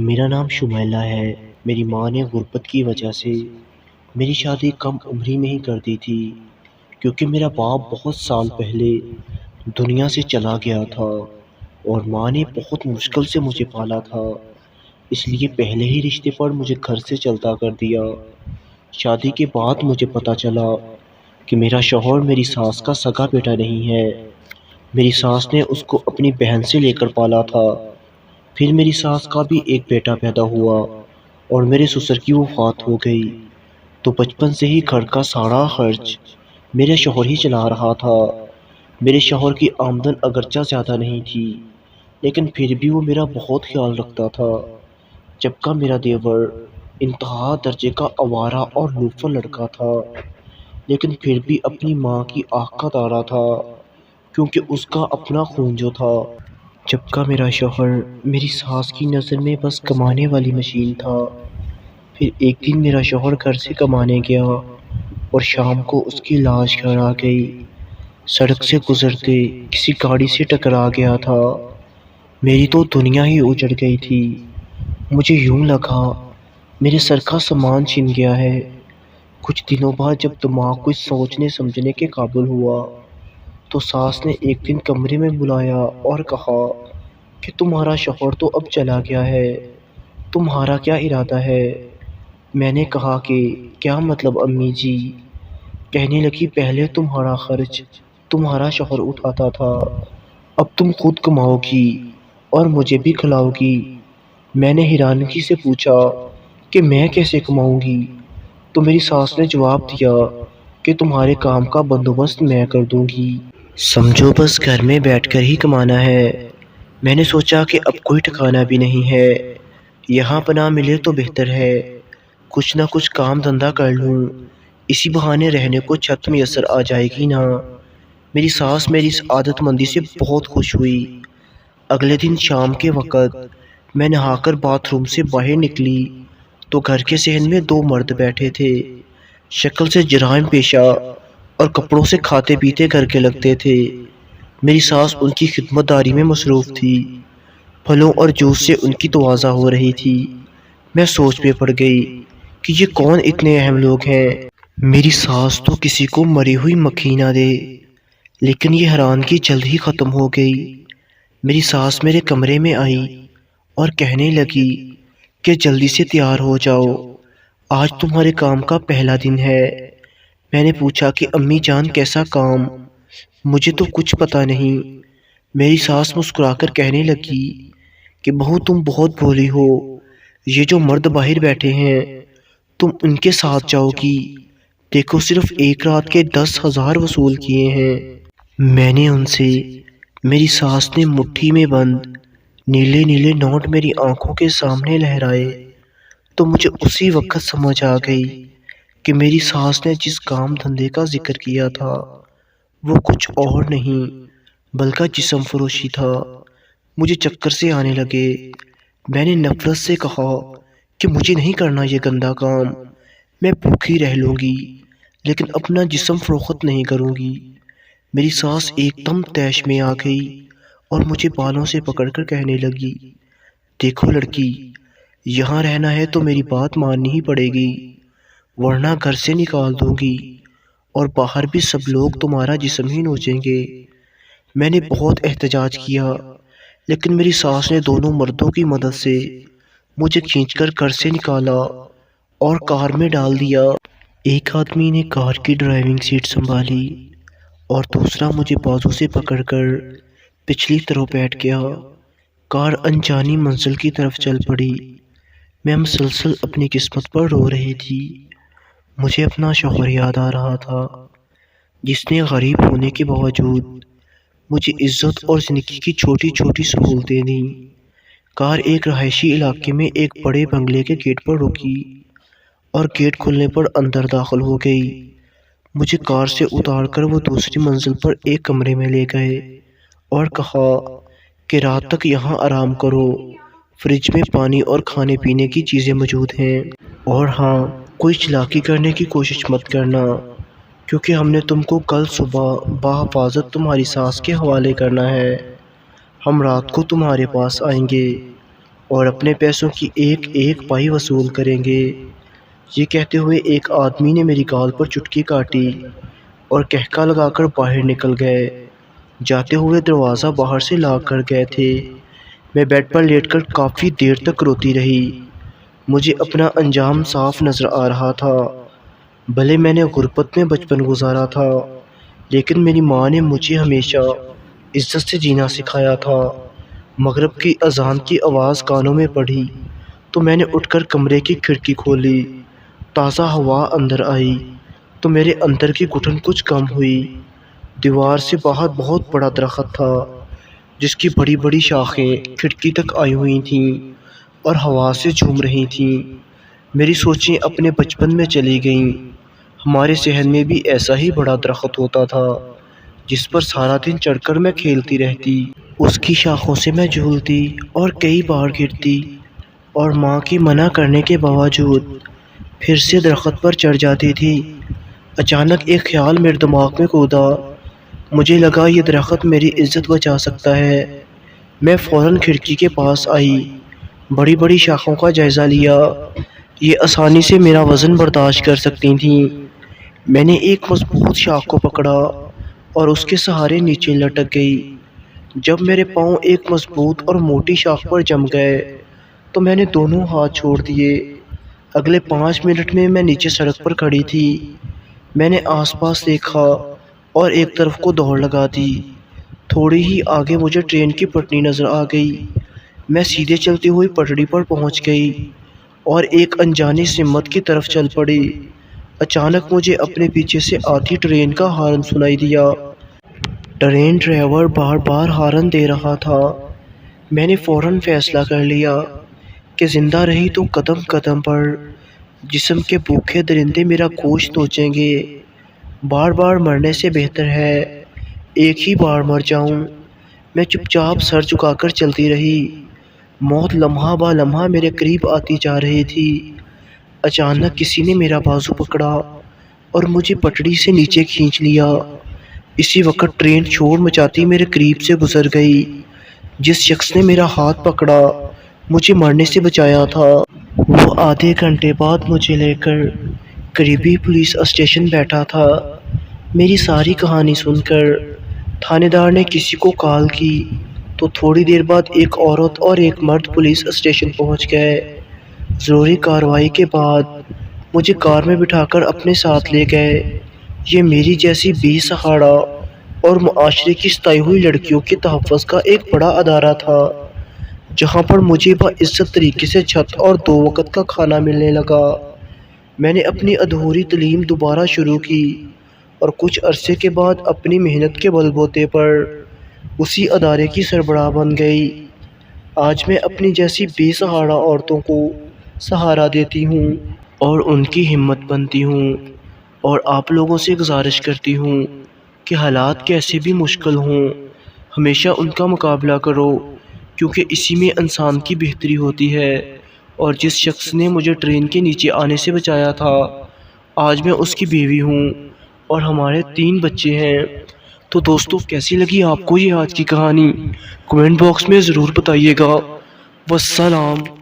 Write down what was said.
میرا نام شمیلہ ہے۔ میری ماں نے غربت کی وجہ سے میری شادی کم عمری میں ہی کر دی تھی، کیونکہ میرا باپ بہت سال پہلے دنیا سے چلا گیا تھا اور ماں نے بہت مشکل سے مجھے پالا تھا، اس لیے پہلے ہی رشتے پر مجھے گھر سے چلتا کر دیا۔ شادی کے بعد مجھے پتا چلا کہ میرا شوہر میری ساس کا سگا بیٹا نہیں ہے۔ میری ساس نے اس کو اپنی بہن سے لے کر پالا تھا۔ پھر میری ساس کا بھی ایک بیٹا پیدا ہوا اور میرے سسر کی وفات ہو گئی، تو بچپن سے ہی گھر کا سارا خرچ میرے شوہر ہی چلا رہا تھا۔ میرے شوہر کی آمدن اگرچہ زیادہ نہیں تھی، لیکن پھر بھی وہ میرا بہت خیال رکھتا تھا، جبکہ میرا دیور انتہا درجے کا آوارہ اور لوفر لڑکا تھا، لیکن پھر بھی اپنی ماں کی آنکھ کا تارا تھا، کیونکہ اس کا اپنا خون جو تھا۔ جبکہ میرا شوہر میری ساس کی نظر میں بس کمانے والی مشین تھا۔ پھر ایک دن میرا شوہر گھر سے کمانے گیا اور شام کو اس کی لاش گھر آ گئی۔ سڑک سے گزرتے کسی گاڑی سے ٹکرا گیا تھا۔ میری تو دنیا ہی اجڑ گئی تھی۔ مجھے یوں لگا میرے سر کا سامان چھن گیا ہے۔ کچھ دنوں بعد جب دماغ کچھ سوچنے سمجھنے کے قابل ہوا، تو ساس نے ایک دن کمرے میں بلایا اور کہا کہ تمہارا شوہر تو اب چلا گیا ہے، تمہارا کیا ارادہ ہے؟ میں نے کہا کہ کیا مطلب امی جی؟ کہنے لگی پہلے تمہارا خرچ تمہارا شوہر اٹھاتا تھا، اب تم خود کماؤ گی اور مجھے بھی کھلاؤ گی۔ میں نے حیرانگی سے پوچھا کہ میں کیسے کماؤں گی؟ تو میری ساس نے جواب دیا کہ تمہارے کام کا بندوبست میں کر دوں گی، سمجھو بس گھر میں بیٹھ کر ہی کمانا ہے۔ میں نے سوچا کہ اب کوئی ٹھکانا بھی نہیں ہے، یہاں پناہ ملے تو بہتر ہے، کچھ نہ کچھ کام دھندا کر لوں، اسی بہانے رہنے کو چھت میسر آ جائے گی نا۔ میری ساس میری اس عادت مندی سے بہت خوش ہوئی۔ اگلے دن شام کے وقت میں نہا کر باتھ روم سے باہر نکلی تو گھر کے صحن میں دو مرد بیٹھے تھے، شکل سے جرائم پیشہ اور کپڑوں سے کھاتے پیتے گھر کے لگتے تھے۔ میری ساس ان کی خدمت داری میں مصروف تھی، پھلوں اور جوس سے ان کی تواضع ہو رہی تھی۔ میں سوچ میں پڑ گئی کہ یہ کون اتنے اہم لوگ ہیں۔ میری ساس تو کسی کو مری ہوئی مکھی نہ دے، لیکن یہ حیرانگی جلد ہی ختم ہو گئی۔ میری ساس میرے کمرے میں آئی اور کہنے لگی کہ جلدی سے تیار ہو جاؤ، آج تمہارے کام کا پہلا دن ہے۔ میں نے پوچھا کہ امی جان کیسا کام؟ مجھے تو کچھ پتا نہیں۔ میری ساس مسکرا کر کہنے لگی کہ بہو تم بہت بھولی ہو، یہ جو مرد باہر بیٹھے ہیں تم ان کے ساتھ جاؤ گی، دیکھو صرف ایک رات کے 10,000 وصول کیے ہیں۔ میں نے ان سے، میری ساس نے مٹھی میں بند نیلے نیلے نوٹ میری آنکھوں کے سامنے لہرائے تو مجھے اسی وقت سمجھ آ گئی کہ میری ساس نے جس کام دھندے کا ذکر کیا تھا وہ کچھ اور نہیں بلکہ جسم فروشی تھا۔ مجھے چکر سے آنے لگے۔ میں نے نفرت سے کہا کہ مجھے نہیں کرنا یہ گندا کام، میں بھوکھی رہ لوں گی لیکن اپنا جسم فروخت نہیں کروں گی۔ میری ساس ایک دم طیش میں آ گئی اور مجھے بالوں سے پکڑ کر کہنے لگی، دیکھو لڑکی، یہاں رہنا ہے تو میری بات ماننی ہی پڑے گی، ورنہ گھر سے نکال دوں گی اور باہر بھی سب لوگ تمہارا جسم ہی نوچیں گے۔ میں نے بہت احتجاج کیا، لیکن میری ساس نے دونوں مردوں کی مدد سے مجھے کھینچ کر گھر سے نکالا اور کار میں ڈال دیا۔ ایک آدمی نے کار کی ڈرائیونگ سیٹ سنبھالی اور دوسرا مجھے بازو سے پکڑ کر پچھلی طرف بیٹھ گیا۔ کار انجانی منزل کی طرف چل پڑی۔ میں مسلسل اپنی قسمت پر رو رہی تھی۔ مجھے اپنا شوہر یاد آ رہا تھا، جس نے غریب ہونے کے باوجود مجھے عزت اور زندگی کی چھوٹی چھوٹی سہولتیں دیں۔ کار ایک رہائشی علاقے میں ایک بڑے بنگلے کے گیٹ پر رکی اور گیٹ کھلنے پر اندر داخل ہو گئی۔ مجھے کار سے اتار کر وہ دوسری منزل پر ایک کمرے میں لے گئے اور کہا کہ رات تک یہاں آرام کرو، فریج میں پانی اور کھانے پینے کی چیزیں موجود ہیں، اور ہاں، کوئی چالاکی کرنے کی کوشش مت کرنا، کیونکہ ہم نے تم کو کل صبح بحفاظت تمہاری ساس کے حوالے کرنا ہے۔ ہم رات کو تمہارے پاس آئیں گے اور اپنے پیسوں کی ایک ایک پائی وصول کریں گے۔ یہ کہتے ہوئے ایک آدمی نے میری گال پر چٹکی کاٹی اور کہکا لگا کر باہر نکل گئے۔ جاتے ہوئے دروازہ باہر سے لاک کر گئے تھے۔ میں بیڈ پر لیٹ کر کافی دیر تک روتی رہی۔ مجھے اپنا انجام صاف نظر آ رہا تھا۔ بھلے میں نے غربت میں بچپن گزارا تھا، لیکن میری ماں نے مجھے ہمیشہ عزت سے جینا سکھایا تھا۔ مغرب کی اذان کی آواز کانوں میں پڑی تو میں نے اٹھ کر کمرے کی کھڑکی کھولی۔ تازہ ہوا اندر آئی تو میرے اندر کی گھٹن کچھ کم ہوئی۔ دیوار سے باہر بہت بڑا درخت تھا جس کی بڑی بڑی شاخیں کھڑکی تک آئی ہوئی تھیں اور ہوا سے جھوم رہی تھیں۔ میری سوچیں اپنے بچپن میں چلی گئیں۔ ہمارے شہر میں بھی ایسا ہی بڑا درخت ہوتا تھا جس پر سارا دن چڑھ کر میں کھیلتی رہتی۔ اس کی شاخوں سے میں جھولتی اور کئی بار گرتی اور ماں کی منع کرنے کے باوجود پھر سے درخت پر چڑھ جاتی تھی۔ اچانک ایک خیال میرے دماغ میں کودا۔ مجھے لگا یہ درخت میری عزت بچا سکتا ہے۔ میں فوراً کھڑکی کے پاس آئی، بڑی بڑی شاخوں کا جائزہ لیا۔ یہ آسانی سے میرا وزن برداشت کر سکتی تھیں۔ میں نے ایک مضبوط شاخ کو پکڑا اور اس کے سہارے نیچے لٹک گئی۔ جب میرے پاؤں ایک مضبوط اور موٹی شاخ پر جم گئے تو میں نے دونوں ہاتھ چھوڑ دیے۔ اگلے 5 منٹ میں نیچے سڑک پر کھڑی تھی۔ میں نے آس پاس دیکھا اور ایک طرف کو دوڑ لگا دی۔ تھوڑی ہی آگے مجھے ٹرین کی پٹری نظر آ گئی۔ میں سیدھے چلتی ہوئی پٹری پر پہنچ گئی اور ایک انجانی سمت کی طرف چل پڑی۔ اچانک مجھے اپنے پیچھے سے آتی ٹرین کا ہارن سنائی دیا۔ ٹرین ڈرائیور بار بار ہارن دے رہا تھا۔ میں نے فوراً فیصلہ کر لیا کہ زندہ رہی تو قدم قدم پر جسم کے بھوکے درندے میرا گوشت نوچیں گے۔ بار بار مرنے سے بہتر ہے ایک ہی بار مر جاؤں۔ میں چپ چاپ سر جھکا کر چلتی رہی۔ موت لمحہ با لمحہ میرے قریب آتی جا رہی تھی۔ اچانک کسی نے میرا بازو پکڑا اور مجھے پٹڑی سے نیچے کھینچ لیا۔ اسی وقت ٹرین شور مچاتی میرے قریب سے گزر گئی۔ جس شخص نے میرا ہاتھ پکڑا مجھے مرنے سے بچایا تھا، وہ آدھے گھنٹے بعد مجھے لے کر قریبی پولیس اسٹیشن بیٹھا تھا۔ میری ساری کہانی سن کر تھانے دار نے کسی کو کال کی تو تھوڑی دیر بعد ایک عورت اور ایک مرد پولیس اسٹیشن پہنچ گئے۔ ضروری کارروائی کے بعد مجھے کار میں بٹھا کر اپنے ساتھ لے گئے۔ یہ میری جیسی بے سہارا اور معاشرے کی ستائی ہوئی لڑکیوں کے تحفظ کا ایک بڑا ادارہ تھا، جہاں پر مجھے باعزت طریقے سے چھت اور 2 وقت کا کھانا ملنے لگا۔ میں نے اپنی ادھوری تعلیم دوبارہ شروع کی اور کچھ عرصے کے بعد اپنی محنت کے بل بوتے پر اسی ادارے کی سربراہ بن گئی۔ آج میں اپنی جیسی بے سہارا عورتوں کو سہارا دیتی ہوں اور ان کی ہمت بنتی ہوں، اور آپ لوگوں سے گزارش کرتی ہوں کہ حالات کیسے بھی مشکل ہوں، ہمیشہ ان کا مقابلہ کرو، کیونکہ اسی میں انسان کی بہتری ہوتی ہے۔ اور جس شخص نے مجھے ٹرین کے نیچے آنے سے بچایا تھا، آج میں اس کی بیوی ہوں اور ہمارے 3 بچے ہیں۔ تو دوستو، کیسی لگی آپ کو یہ آج کی کہانی؟ کمنٹ باکس میں ضرور بتائیے گا۔ والسلام۔